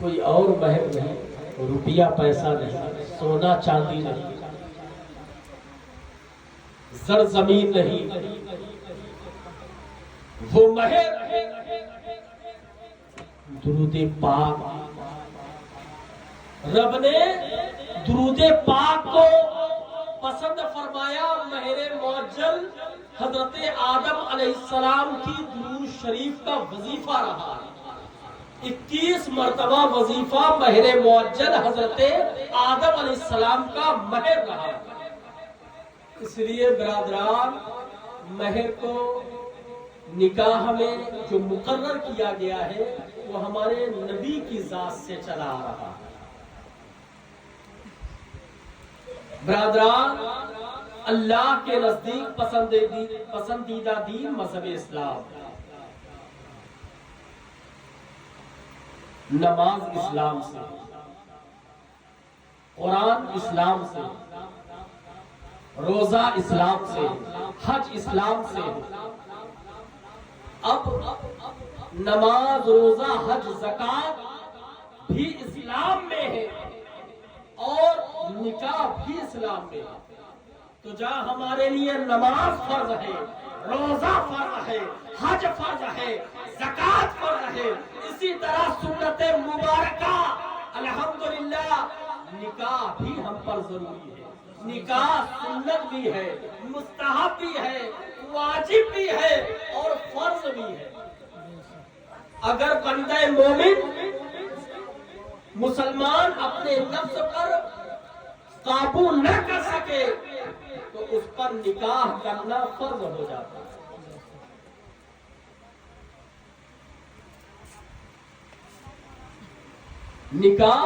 کوئی اور مہر نہیں، روپیہ پیسہ نہیں، سونا چاندی نہیں، زر زمین نہیں، وہ مہر درود پاک۔ رب نے درود پاک کو پسند فرمایا۔ مہر معجل حضرت آدم علیہ السلام کی درود شریف کا وظیفہ رہا۔ 21 مرتبہ وظیفہ مہر معجل حضرت آدم علیہ السلام کا مہر رہا۔ اس لیے برادران، مہر کو نکاح میں جو مقرر کیا گیا ہے وہ ہمارے نبی کی ذات سے چلا آ رہا ہے۔ برادران، اللہ کے نزدیک پسندیدہ دین مذہب اسلام، نماز اسلام سے، قرآن اسلام سے، روزہ اسلام سے، حج اسلام سے۔ اب نماز، روزہ، حج، زکات بھی اسلام میں ہے اور نکاح بھی اسلام میں ہے۔ تو جہاں ہمارے لیے نماز فرض ہے، روزہ فرض ہے، حج فرض ہے، زکات فرض ہے، اسی طرح سنت مبارکہ الحمدللہ نکاح بھی ہم پر ضروری ہے۔ نکاح سنت بھی ہے، مستحب بھی ہے، واجب بھی ہے اور فرض بھی ہے۔ اگر بندہ مومن مسلمان اپنے نفس پر قابو نہ کر سکے تو اس پر نکاح کرنا فرض ہو جاتا ہے۔ نکاح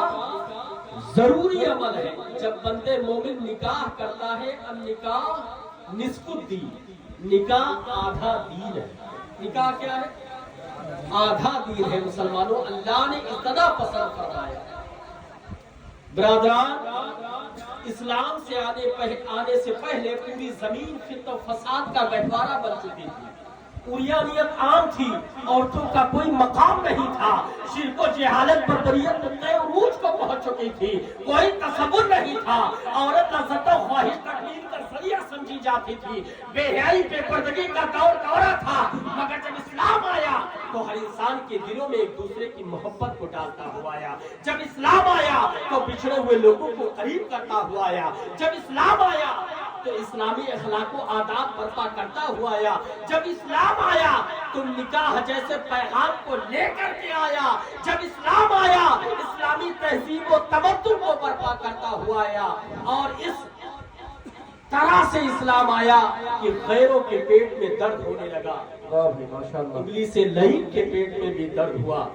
ضروری عمل ہے۔ جب بندے مومن نکاح کرتا ہے، النکاح نصف الدین، نکاح آدھا دین ہے۔ نکاح کیا ہے؟ آدھا دین ہے مسلمانوں، اللہ نے اتنا پسند فرمایا۔ برادران، اسلام سے آنے سے پہلے پوری زمین فتنہ و فساد کا گہوارہ بن چکی تھی۔ عریانیت عام تھی، عورتوں کا کوئی مقام نہیں تھا، شرک و جہالت بربریت نقطۂ عروج کو پہنچ چکی تھی، کوئی تصور نہیں تھا، عورت لذت و خواہش تکمیل کا ذریعہ سمجھی جاتی تھی، بے حیائی بے پردگی کا دور دورہ تھا۔ مگر جب اسلام آیا تو ہر انسان کے دلوں میں ایک دوسرے کی محبت کو ڈالتا ہوا آیا۔ جب اسلام آیا تو بچھڑے ہوئے لوگوں کو قریب کرتا ہوا آیا۔ جب اسلام آیا تو اسلامی اخلاق و آداب برپا کرتا ہوا آیا۔ جب اسلام آیا تو نکاح جیسے پیغام کو لے کر کے آیا۔ جب اسلام آیا اسلامی تہذیب و تمدن کو برپا کرتا ہوا آیا، اور اس طرح سے اسلام آیا کہ غیروں کے پیٹ میں درد ہونے لگا، ابلیس لعین کے پیٹ میں بھی درد ہوا۔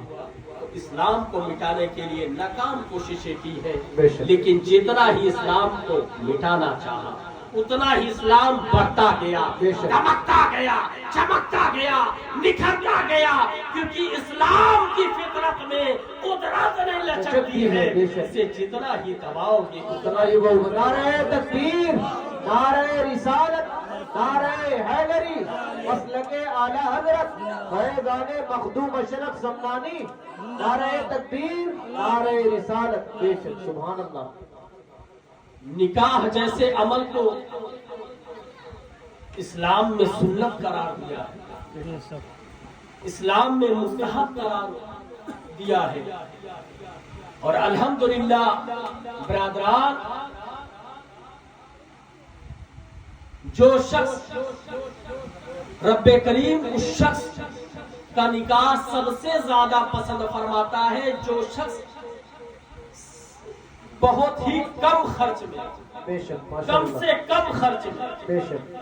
اسلام کو مٹانے کے لیے ناکام کوششیں کی ہے، لیکن جتنا ہی اسلام کو مٹانا چاہا اتنا ہی اسلام بڑھتا گیا، دمکتا گیا، چمکتا گیا، نکھرتا گیا، کیونکہ اسلام کی فطرت میں قدرت نے لچکتی ہے۔ اسے جتنا ہی دباؤ گے اتنا ہی وہ نعرہ تکبیر، نعرہ رسالت، نعرہ حیدری، مسلک اعلی حضرت فیضان مخدوم اشرف سمانی، نعرہ تکبیر، نعرہ رسالت۔ بے شک، سبحان اللہ۔ نکاح جیسے عمل کو اسلام میں سنت قرار دیا ہے، اسلام میں مستحب قرار دیا ہے، اور الحمدللہ برادران، جو شخص رب کریم اس شخص کا نکاح سب سے زیادہ پسند فرماتا ہے جو شخص بہت ہی کم خرچ میں، بے شک، کم سے کم خرچ میں، بے شک،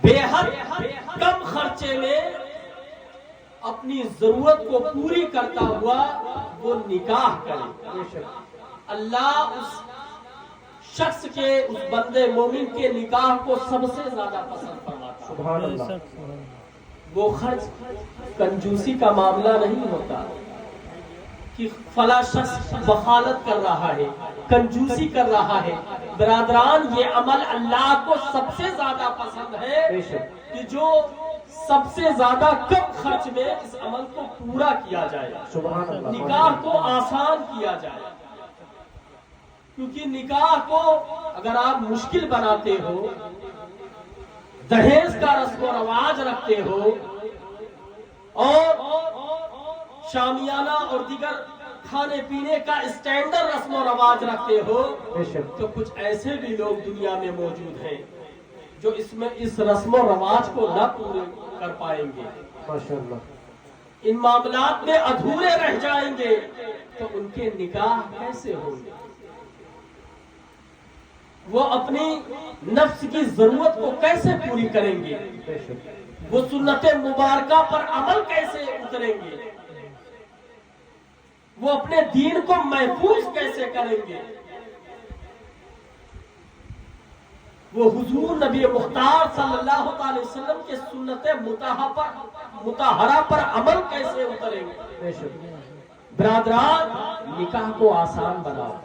بے حد کم خرچے میں اپنی ضرورت کو پوری کرتا ہوا وہ نکاح کرے۔ بے شک، اللہ اس شخص کے، اس بندے مومن کے نکاح کو سب سے زیادہ پسند فرماتا ہے۔ سبحان اللہ۔ وہ خرچ کنجوسی کا معاملہ نہیں ہوتا کہ فلاں شخص بخالت کر رہا ہے، کنجوسی کر رہا ہے۔ برادران، یہ عمل اللہ کو سب سے زیادہ پسند ہے کہ جو سب سے زیادہ کم خرچ میں اس عمل کو پورا کیا جائے، سبحان اللہ، نکاح کو آسان کیا جائے. کیونکہ نکاح کو اگر آپ مشکل بناتے ہو، دہیز کا رسم و رواج رکھتے ہو اور شامیانہ اور دیگر کھانے پینے کا اسٹینڈرڈ رسم و رواج رکھتے ہو، بے شک، تو کچھ ایسے بھی لوگ دنیا میں موجود ہیں جو اس رسم و رواج کو نہ پورے کر پائیں گے، ماشاءاللہ، ان معاملات میں ادھورے رہ جائیں گے، تو ان کے نکاح کیسے ہوں گے؟ وہ اپنی نفس کی ضرورت کو کیسے پوری کریں گے؟ بے شک، وہ سنت مبارکہ پر عمل کیسے اتریں گے؟ وہ اپنے دین کو محفوظ کیسے کریں گے؟ وہ حضور نبی مختار صلی اللہ علیہ وسلم کے سنت مطہرہ پر عمل کیسے اتریں گے؟ بے شک، برادران، نکاح کو آسان بناؤ.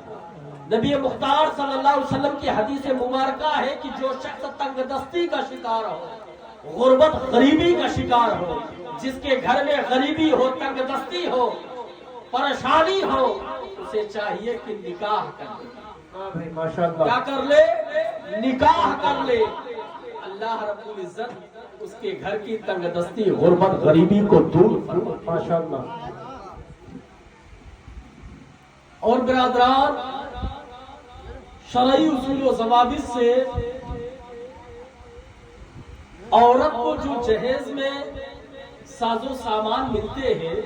نبی مختار صلی اللہ علیہ وسلم کی حدیث مبارکہ ہے کہ جو شخص تنگ دستی کا شکار ہو، غربت غریبی کا شکار ہو، جس کے گھر میں غریبی ہو، تنگ دستی ہو، پریشانی ہو، اسے چاہیے کہ نکاح کر لے. ہاں بھائی، ماشاءاللہ، کیا کر لے؟ نکاح کر لے. اللہ رب العزت اس کے گھر کی تنگ دستی، غربت غریبی کو دور فرمائے. ماشاءاللہ، اور برادران، شرعی اصول و ضوابط سے عورت کو جو جہیز میں ساز و سامان ملتے ہیں،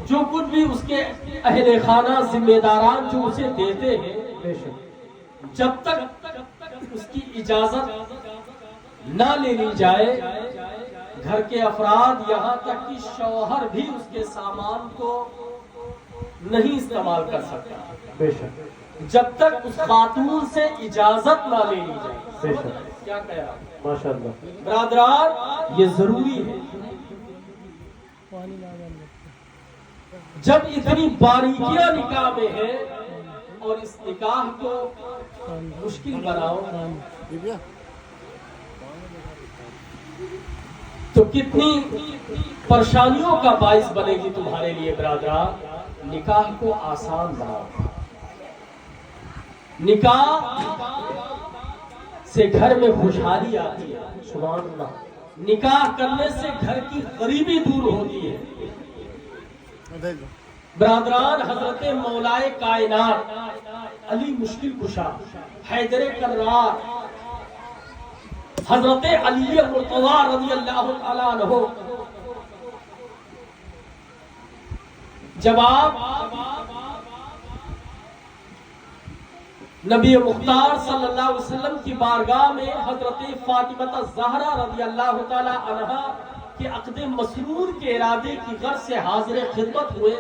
جو کچھ بھی اس کے اہل خانہ ذمہ داران جو اسے دیتے ہیں، بے شک، جب تک اس کی اجازت نہ لے لی جائے، گھر کے افراد یہاں تک کہ شوہر بھی اس کے سامان کو نہیں استعمال کر سکتا بے شک، جب تک اس خاتون سے اجازت نہ لے لی جائے. بے شک، کیا کہا ماشاءاللہ، برادران؟ یہ ضروری ہے. جب اتنی باریکیاں نکاح میں ہیں اور اس نکاح کو مشکل بناؤ تو کتنی پریشانیوں کا باعث بنے گی تمہارے لیے. برادران، نکاح کو آسان بناؤ. نکاح سے گھر میں خوشحالی آتی ہے. سبحان اللہ، نکاح کرنے سے گھر کی غریبی دور ہوتی ہے. برادران، حضرت مولائے کائنات علی مشکل کشا، حیدر کرار، حضرت علی مرتضی رضی اللہ تعالیٰ عنہ، جب آپ نبی مختار صلی اللہ علیہ وسلم کی بارگاہ میں حضرت فاطمہ الزہرا رضی اللہ تعالیٰ عنہا کے عقد مسرور کے ارادے کی غرض سے حاضر خدمت ہوئے،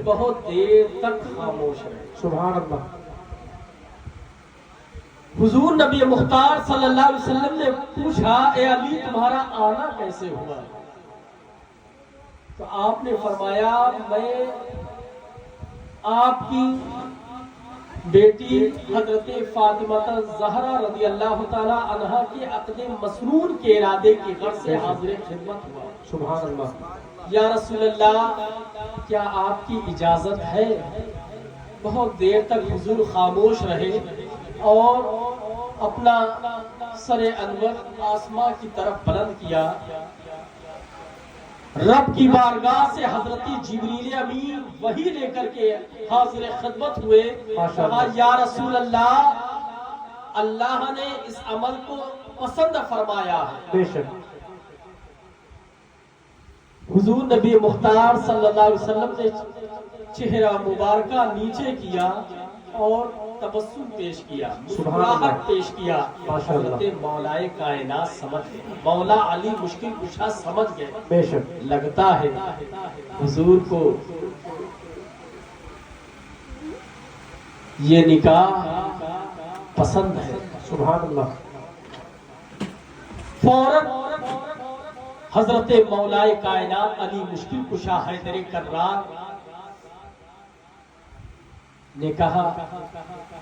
بہت دیر تک خاموش رہے. سبحان اللہ، حضور نبی مختار صلی اللہ علیہ وسلم نے پوچھا، اے علی، تمہارا آنا کیسے ہوا؟ تو آپ نے فرمایا، میں آپ کی بیٹی حضرت فاطمہ الزہرا رضی اللہ تعالی عنہا کے عقد مسرور کے ارادے کی غرض سے حاضر خدمت ہوا. سبحان اللہ، یا رسول اللہ، کیا آپ کی اجازت ہے؟ بہت دیر تک حضور خاموش رہے اور اپنا سر انور آسمان کی طرف بلند کیا. رب کی بارگاہ سے حضرت جبریل امین وحی لے کر کے حاضر خدمت ہوئے. کہا، یا رسول اللہ، اللہ نے اس عمل کو پسند فرمایا ہے. بے شک، حضور نبی مختار صلی اللہ علیہ وسلم نے چہرہ مبارکہ نیچے کیا اور تبسم پیش کیا، مسکراہٹ پیش کیا. حضرت مولائے کائنات سمجھ گئے، مولا علی مشکل کشا سمجھ گئے. بے شک، لگتا ہے حضور کو یہ نکاح پسند ہے. سبحان اللہ، فوراً حضرت مولائے کائنات علی مشکل کشا حیدر کرار نے کہا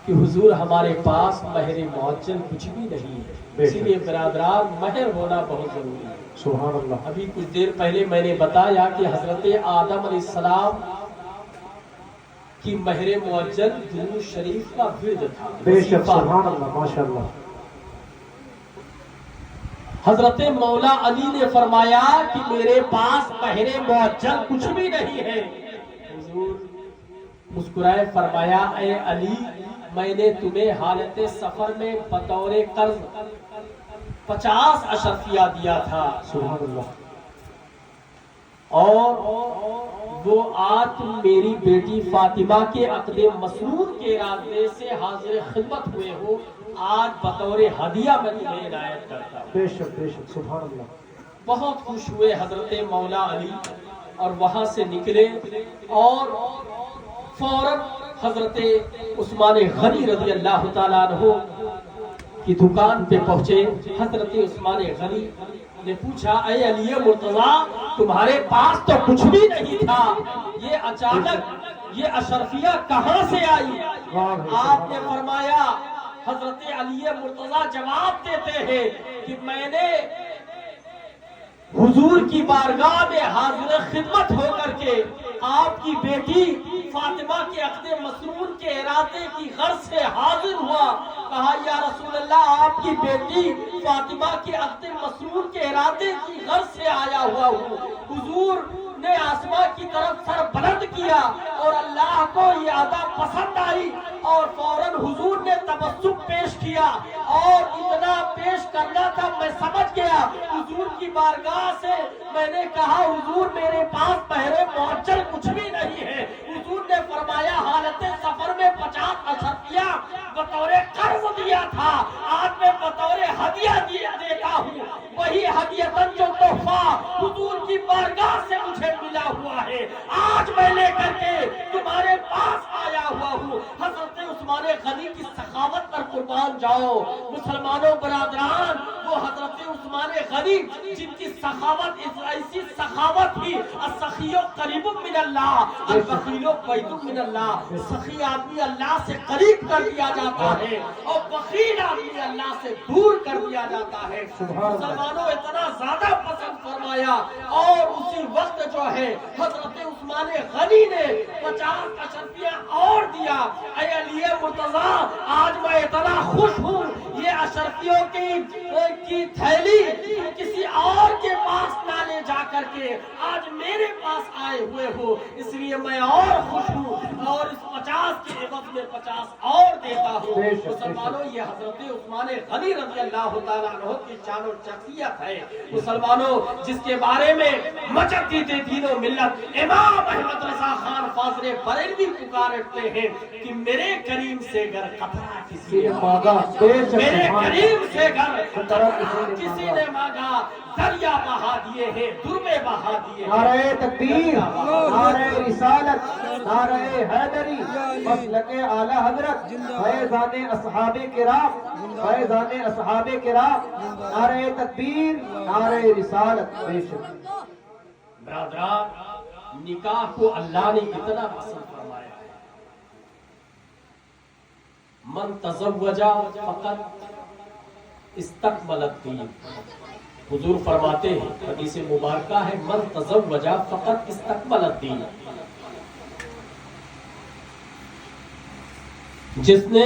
کہ حضور ہمارے پاس مہر معجل کچھ بھی نہیں ہے، اسی لیے برادران مہر ہونا بہت ضروری ہے۔ سبحان اللہ۔ ابھی کچھ دیر پہلے میں نے بتایا کہ حضرت آدم علیہ السلام کی مہر معجل درود شریف کا ورد تھا، بے شک سبحان اللہ، ماشاء اللہ۔ حضرت مولا علی نے فرمایا کہ میرے پاس مہر معجل کچھ بھی نہیں ہے۔ حضور مسکرائے فرمایا اے علی، میں نے تمہیں حالت سفر میں بطور قرض 50 اشرفیہ دیا تھا، سبحان اللہ۔ اور وہ آج تم میری بیٹی فاطمہ کے عقد مسرور کے ارادے سے حاضر خدمت ہوئے ہو، آج بطور ہدیہ میں تمہیں عنایت کرتا ہوں۔ بے شک بے شک سبحان اللہ۔ بہت خوش ہوئے حضرت مولا علی اور وہاں سے نکلے اور فوراً حضرت عثمان غنی رضی اللہ تعالیٰ عنہ کی دکان پہ پہنچے۔ حضرت عثمان غنی نے پوچھا اے علی مرتضیٰ، تمہارے پاس تو کچھ بھی نہیں تھا، یہ اچانک یہ اشرفیہ کہاں سے آئی؟ آپ نے فرمایا، حضرت علی مرتضیٰ جواب دیتے ہیں کہ میں نے حضور کی بارگاہ میں حاضر خدمت ہو کر کے آپ کی بیٹی فاطمہ کے عقد مسرور کے ارادے کی غرض سے حاضر ہوا۔ کہا یا رسول اللہ، آپ کی بیٹی فاطمہ کے عقد مسرور کے ارادے کی غرض سے آیا ہوا ہوں۔ حضور نے آسمان کی طرف سر بلند کیا اور اللہ کو یہ ادا پسند آئی اور فوراً حضور نے تبسم پیش کیا، اور اتنا پیش کرنا تھا میں سمجھ گیا۔ حضور کی بارگاہ سے میں نے کہا حضور میرے پاس مہر معجل کچھ بھی نہیں ہے۔ حضور نے فرمایا حالت سفر میں 50 اشرفیہ بطور قرض دیا تھا، آج میں بطور ہدیہ دیتا ہوں، وہی ہدیتاً جو تحفہ حضور کی بارگاہ سے مجھے ملا ہوا ہے، آج میں لے کر کے تمہارے پاس آیا ہوا ہوں۔ حضرت عثمان غنی کی سخاوت پر قربان جاؤ مسلمانوں برادران، وہ حضرت عثمان غنی جن کی سخاوت ایسی سخاوت تھی، السخی قریب من اللہ البخیل بعید من اللہ، سخی آدمی اللہ سے قریب کر دیا جاتا ہے اور بخیل آدمی اللہ سے دور کر دیا جاتا ہے۔ مسلمانوں اتنا زیادہ پسند فرمایا، اور اسی وقت جو ہے حضرت عثمان غنی نے 50 اشرفیہ اور دیا۔ اے علی مرتضیٰ، آج میں اتنا خوش ہوں، یہ اشرفیوں کی تھیلی کسی اور کے پاس نہ لے جا کر کے آج میرے پاس آئے ہوئے ہو، اس لیے میں اور خوش ہوں، اور اس 50 کے عوض میں 50 اور دیتا ہوں۔ مسلمانوں یہ حضرت عثمان غنی رضی اللہ تعالیٰ عنہ کی شان و شخصیت ہے۔ مسلمانوں جس کے بارے میں مجدد دین و ملت امام احمد رضا خان فاضل بریلوی پکارتے ہیں کہ میرے کریم سے گر قطرہ کسی نے مانگا، میرے کریم سے گر قطرہ کسی نے مانگا، دریا بہا دیے ہیں، دربے بہا دیے ہیں۔ نعرہ تکبیر، نعرہ رسالت، نعرہ حیدری، مسلک اعلی حضرت، فیضان اصحاب کرام، فیضان اصحاب کرام، نعرہ تکبیر، نعرہ رسالت۔ بے شک برادران، نکاح کو اللہ نے اتنا پسند فرمایا ہے، من تزوجا فقط استقبل الدین۔ حضور فرماتے ہیں، حدیث مبارکہ ہے، من تزوجا فقط استقبل الدین۔ جس نے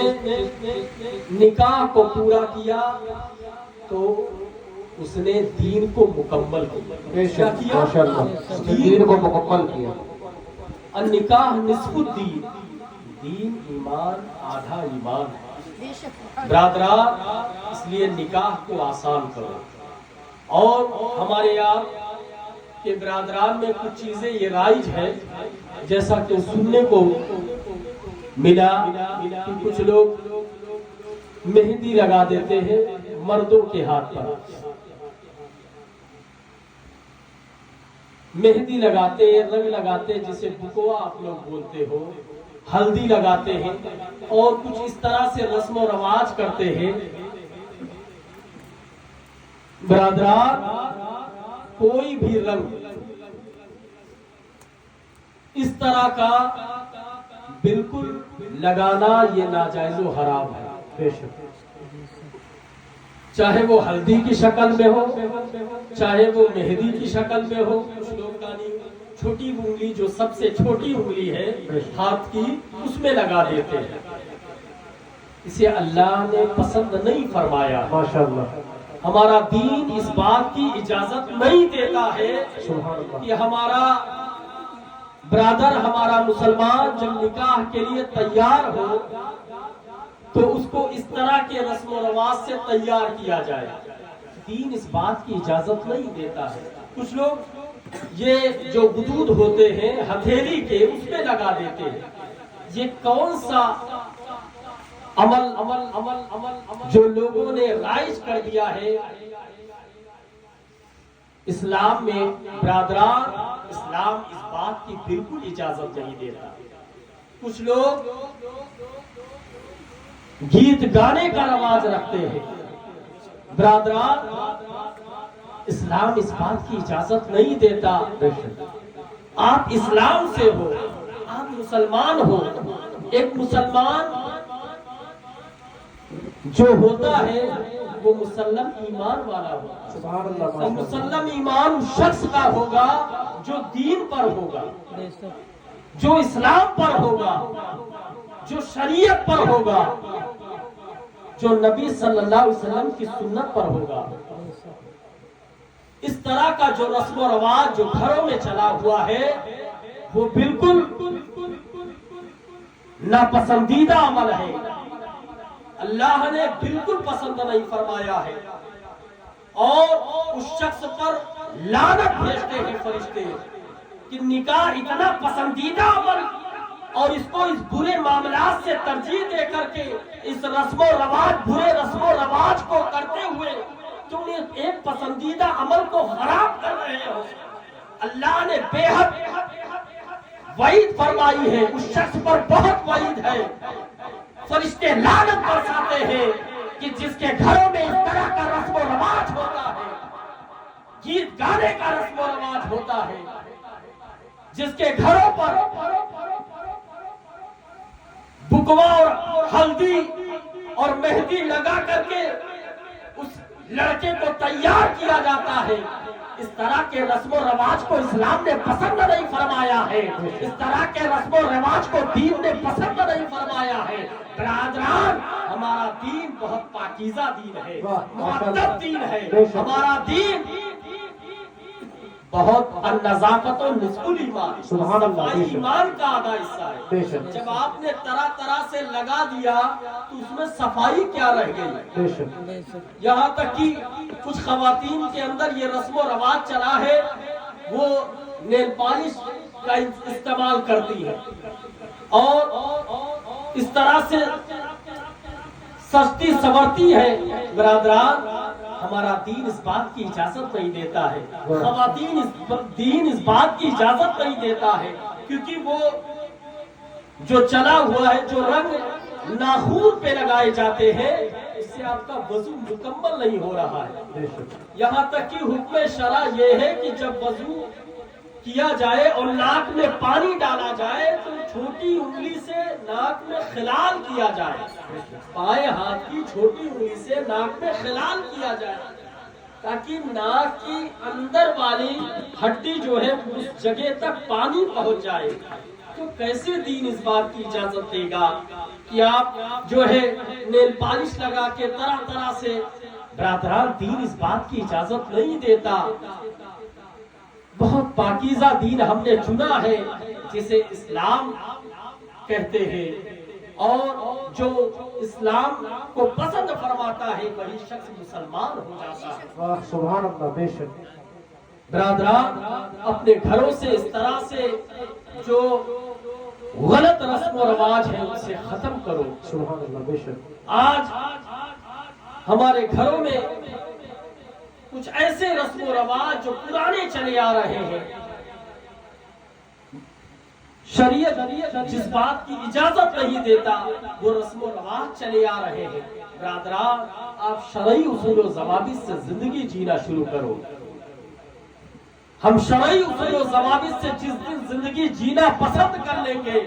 نکاح کو پورا کیا تو اس نے دین کو مکمل کیا۔ دین کو مکمل کیا۔ النکاح نصف الدین، دین ایمان آدھا ایمان ہے۔ برادران، اس لیے نکاح کو آسان کرو، اور ہمارے یہاں کے برادران میں کچھ چیزیں یہ رائج ہے، جیسا کہ سننے کو ملا کہ کچھ لوگ مہندی لگا دیتے ہیں مردوں کے ہاتھ پر، مہندی لگاتے ہیں، رنگ لگاتے ہیں جسے بکوا آپ لوگ بولتے ہو، ہلدی لگاتے ہیں اور کچھ اس طرح سے رسم و رواج کرتے ہیں۔ برادران، کوئی بھی رنگ اس طرح کا بالکل لگانا یہ ناجائز و حرام ہے، بے شک چاہے وہ ہلدی کی شکل میں ہو، چاہے وہ مہندی کی شکل میں ہو. کچھ لوگ کانی چھوٹی انگلی جو سب سے چھوٹی انگلی ہے ہاتھ کی اس میں لگا دیتے ہیں. اسے اللہ نے پسند نہیں فرمایا. ماشاءاللہ ہمارا دین اس بات کی اجازت نہیں دیتا ہے سبحان اللہ. کہ ہمارا برادر، ہمارا مسلمان جب نکاح کے لیے تیار ہو تو اس کو اس طرح کے رسم و رواج سے تیار کیا جائے. دین اس بات کی اجازت نہیں دیتا ہے. کچھ لوگ یہ جو غدود ہوتے ہیں ہتھیلی کے اس میں لگا دیتے ہیں. یہ کون سا عمل جو لوگوں نے رائج کر دیا ہے اسلام میں؟ برادران، اسلام اس بات کی بالکل اجازت نہیں دیتا. کچھ لوگ گیت گانے کا رواج رکھتے ہیں. برادران، اسلام اس بات کی اجازت نہیں دیتا. آپ اسلام سے ہو، آپ مسلمان ہو. ایک مسلمان جو ہوتا ہے وہ مسلم ایمان والا ہوتا ہے. سبحان اللہ. اور مسلم ایمان اس شخص کا ہوگا جو دین پر ہوگا، جو اسلام پر ہوگا، جو شریعت پر ہوگا، جو نبی صلی اللہ علیہ وسلم کی سنت پر ہوگا. اس طرح کا جو رسم و رواج جو گھروں میں چلا ہوا ہے وہ بالکل ناپسندیدہ عمل ہے. اللہ نے بالکل پسند نہیں فرمایا ہے اور اس شخص پر لعنت بھیجتے ہیں فرشتے کہ نکاح اتنا پسندیدہ عمل اور اس کو اس برے معاملات سے ترجیح دے کر کے اس رسم و رواج، برے رسم و رواج کو کرتے ہوئے تم ایک پسندیدہ عمل کو خراب کر رہے ہو. اللہ نے بے حد وعید فرمائی ہے، اس شخص پر بہت وعید ہے. فرشتے لعنت برساتے ہیں کہ جس کے گھروں میں اس طرح کا رسم و رواج ہوتا ہے، گیت گانے کا رسم و رواج ہوتا ہے، جس کے گھروں پر بکوا اور ہلدی اور مہندی لگا کر کے اس لڑکے کو تیار کیا جاتا ہے. اس طرح کے رسم و رواج کو اسلام نے پسند نہیں فرمایا ہے. اس طرح کے رسم و رواج کو دین نے پسند نہیں فرمایا ہے. برادران، ہمارا دین بہت پاکیزہ دین ہے، مقدس دین ہے. ہمارا دین بہت النظافت و نصف الایمان، سبحان اللہ. صفائی ایمان کا آدھا حصہ بے ہے. شک. جب آپ نے طرح طرح سے لگا دیا تو اس میں صفائی کیا رہ گئی؟ بے شک. یہاں تک کہ کچھ خواتین کے اندر یہ رسم و رواج چلا ہے، وہ نیل پالش کا استعمال کرتی ہے اور اس طرح سے سجتی سنورتی ہے. برادران، ہمارا دین اس بات کی اجازت نہیں دیتا ہے. خواتین دین اس بات کی اجازت نہیں دیتا ہے کیونکہ وہ جو چلا ہوا ہے، جو رنگ ناخون پہ لگائے جاتے ہیں، اس سے آپ کا وضو مکمل نہیں ہو رہا ہے. یہاں تک کہ حکم شرع یہ ہے کہ جب وضو کیا جائے اور ناک میں پانی ڈالا جائے تو چھوٹی انگلی سے ناک میں خلال کیا جائے. بائیں ہاتھ کی چھوٹی انگلی سے ناک میں خلال کیا جائے تاکہ ناک کی اندر والی ہڈی جو ہے اس جگہ تک پانی پہنچ جائے. تو کیسے دین اس بات کی اجازت دے گا کہ آپ جو ہے نیل پالش لگا کے طرح طرح سے؟ برادران، دین اس بات کی اجازت نہیں دیتا. بہت پاکیزہ دین ہم نے چنا ہے جسے اسلام کہتے ہیں، اور جو اسلام کو پسند فرماتا ہے وہی شخص مسلمان ہو جاتا ہے. سبحان اللہ. بے شک. برادران، اپنے گھروں سے اس طرح سے جو غلط رسم و رواج ہے اسے ختم کرو. سبحان اللہ. بے شک. آج ہمارے گھروں میں کچھ ایسے رسم و رواج جو پرانے چلے آ رہے ہیں، شریعت جس بات کی اجازت نہیں دیتا وہ رسم و رواج چلے آ رہے ہیں. برادران، آپ شرعی اصول و ضوابط سے زندگی جینا شروع کرو. ہم شرعی اصول و ضوابط سے جس دن زندگی جینا پسند کر لیں گے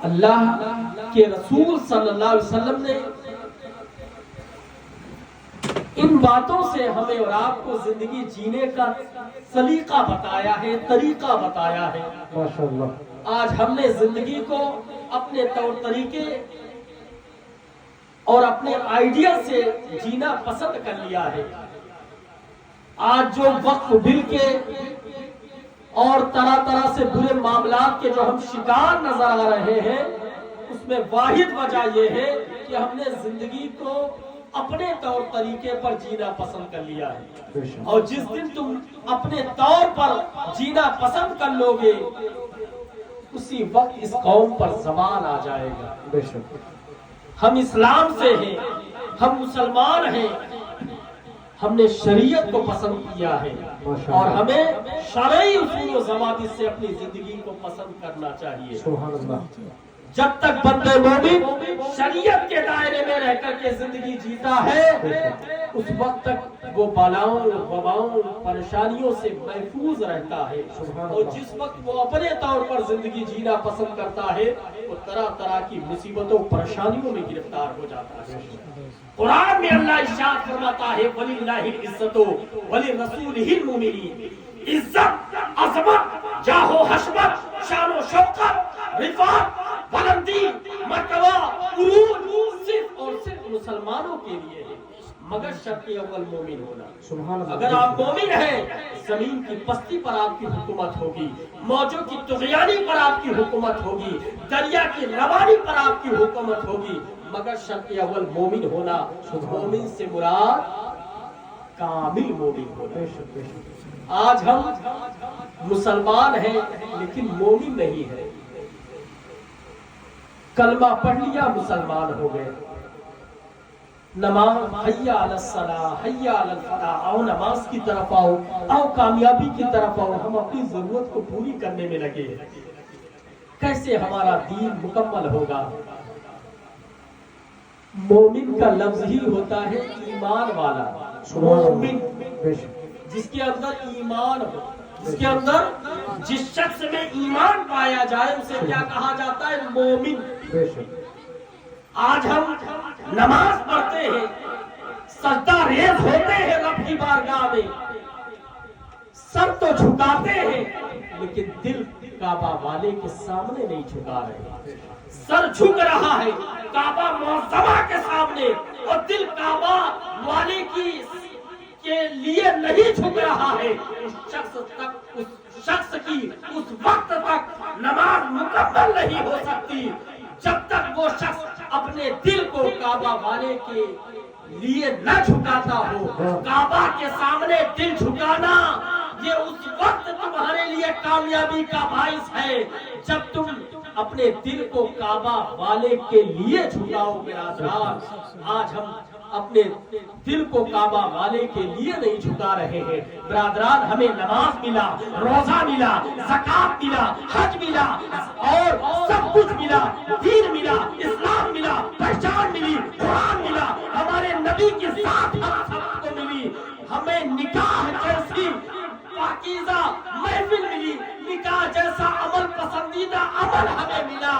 اللہ کے رسول صلی اللہ علیہ وسلم نے ان باتوں سے ہمیں اور آپ کو زندگی جینے کا سلیقہ بتایا ہے، طریقہ بتایا ہے۔ ماشاءاللہ۔ آج ہم نے زندگی کو اپنے طور طریقے اور اپنے آئیڈیا سے جینا پسند کر لیا ہے۔ آج جو وقت بل کے اور طرح طرح سے برے معاملات کے جو ہم شکار نظر آ رہے ہیں، اس میں واحد وجہ یہ ہے کہ ہم نے زندگی کو اپنے طور طریقے پر جینا پسند کر لیا ہے۔ اور جس دن تم اپنے طور پر جینا پسند کر لو گے، اسی وقت اس قوم پر زوال آ جائے گا۔ ہم اسلام سے ہیں، ہم مسلمان ہیں، ہم نے شریعت کو پسند کیا ہے اور ہمیں شرعی اصول و ضوابط سے اپنی زندگی کو پسند کرنا چاہیے۔ سبحان اللہ۔ جب تک بندے مومن شریعت کے دائرے میں رہ کر کے زندگی جیتا ہے، اس وقت تک وہ بالاؤں وباؤں پریشانیوں سے محفوظ رہتا ہے۔ اور جس وقت وہ اپنے طور پر زندگی جینا پسند کرتا ہے، وہ طرح طرح کی مصیبتوں پریشانیوں میں گرفتار ہو جاتا ہے۔ قرآن میں اللہ ارشاد فرماتا ہے وَلِلَّهِ الْعِزَّةُ وَلِرَسُولِهِ الْمُؤْمِنِينَ۔ عزت، عظمت، جاہ و حشمت، شان و شوکت، رفعت، بلندی، مرتبہ، عروج صرف اور صرف مسلمانوں کے لیے ہے، مگر شرط اول مومن ہونا۔ سبحان اللہ۔ اگر آپ مومن ہیں، زمین کی پستی پر آپ کی حکومت ہوگی، موجوں کی طغیانی پر آپ کی حکومت ہوگی، دریا کی روانی پر آپ کی حکومت ہوگی، مگر شرط اول مومن ہونا۔ مومن سے مراد کامل مومن ہونا۔ آج ہم مسلمان ہیں لیکن مومن نہیں ہیں۔ کلمہ پڑھ لیا مسلمان ہو گئے، نماز حی علی الصلاۃ حی علی الفلاح، آؤ نماز کی طرف آؤ، آؤ کامیابی کی طرف آؤ، ہم اپنی ضرورت کو پوری کرنے میں لگے ہیں۔ کیسے ہمارا دین مکمل ہوگا؟ مومن کا لفظ ہی ہوتا ہے ایمان والا۔ مومن جس کے اندر ایمان ہو، جس کے اندر جس شخص میں ایمان پایا جائے، اسے کیا کہا جاتا ہے؟ مومن۔ آج ہم نماز پڑھتے ہیں، سجدہ ریز ہوتے ہیں رب کی بارگاہ میں، سر تو جھکاتے ہیں لیکن دل کعبہ والے کے سامنے نہیں جھکا رہے۔ سر جھک رہا ہے کعبہ معظمہ کے سامنے اور دل کعبہ والے کے لیے نہیں جھک رہا ہے۔ اس شخص کی اس وقت تک نماز مکمل نہیں ہو سکتی جب تک وہ شخص اپنے دل کو کعبہ والے کے لیے نہ جھکاتا ہو۔ کعبہ کے سامنے دل جھکانا یہ اس وقت تمہارے لیے کامیابی کا باعث ہے جب تم اپنے دل کو کعبہ والے کے لیے جھکاؤ۔ برادران، آج ہم اپنے دل کو کعبہ والے کے لیے نہیں جھکا رہے ہیں۔ برادران، ہمیں نماز ملا، روزہ ملا، زکات ملا، حج ملا اور سب کچھ ملا، دین ملا، اسلام ملا، پہچان ملی، قرآن ملا، ہمارے نبی کی ذات ہم سب کو ملی، ہمیں نکاح جیسی پاکیزہ محفل ملی، نکاح جیسا عمل پسندیدہ عمل ہمیں ملا،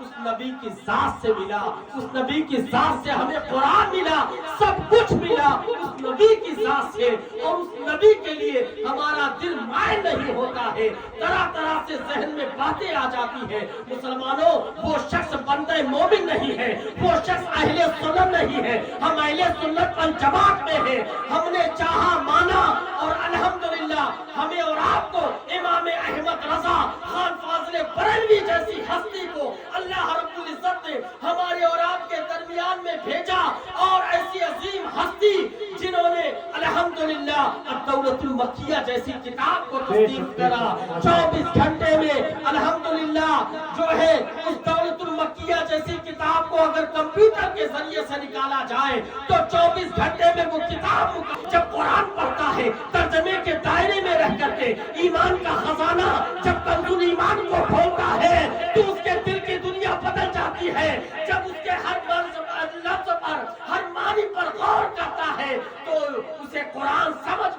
اس نبی کی ذات سے ملا، اس نبی کی ذات سے ہمیں قرآن ملا، سب کچھ ملا اس نبی کی ذات سے، اور اس نبی کے لیے ہمارا دل مائل نہیں ہوتا ہے، طرح طرح سے ذہن میں باتیں آ جاتی ہیں۔ مسلمانوں، وہ شخص بندہ مومن نہیں ہے، وہ شخص اہل سنت نہیں ہے، ہم اہل سنت والجماعت میں ہیں۔ ہم نے چاہا مانا اور الحمدللہ ہمیں اور آپ کو امام احمد رضا خان فاضل بریلوی جیسی ہستی کو اللہ رب العزت نے ہمارے اور آپ کے درمیان میں بھیجا، اور ایسی عظیم ہستی جنہوں نے الحمدللہ الدولۃ المکیہ جیسی کتاب کو تصدیق کرا، 24 گھنٹے میں الحمدللہ جو ہے اس دولۃ المکیہ جیسی کتاب کو اگر کمپیوٹر کے ذریعے سے نکالا جائے تو 24 گھنٹے میں وہ کتاب جب قرآن پڑھتا ہے ترجمے کے دائرے میں رہ کر کے ایمان کا خزانہ جب کنزُل ایمان کو کھولتا ہے تو اس کے دل کی دنیا بدل جاتی ہے۔ جب اس کے ہر لفظ پر ہر معنی پر غور کرتا ہے تو اسے قرآن سمجھ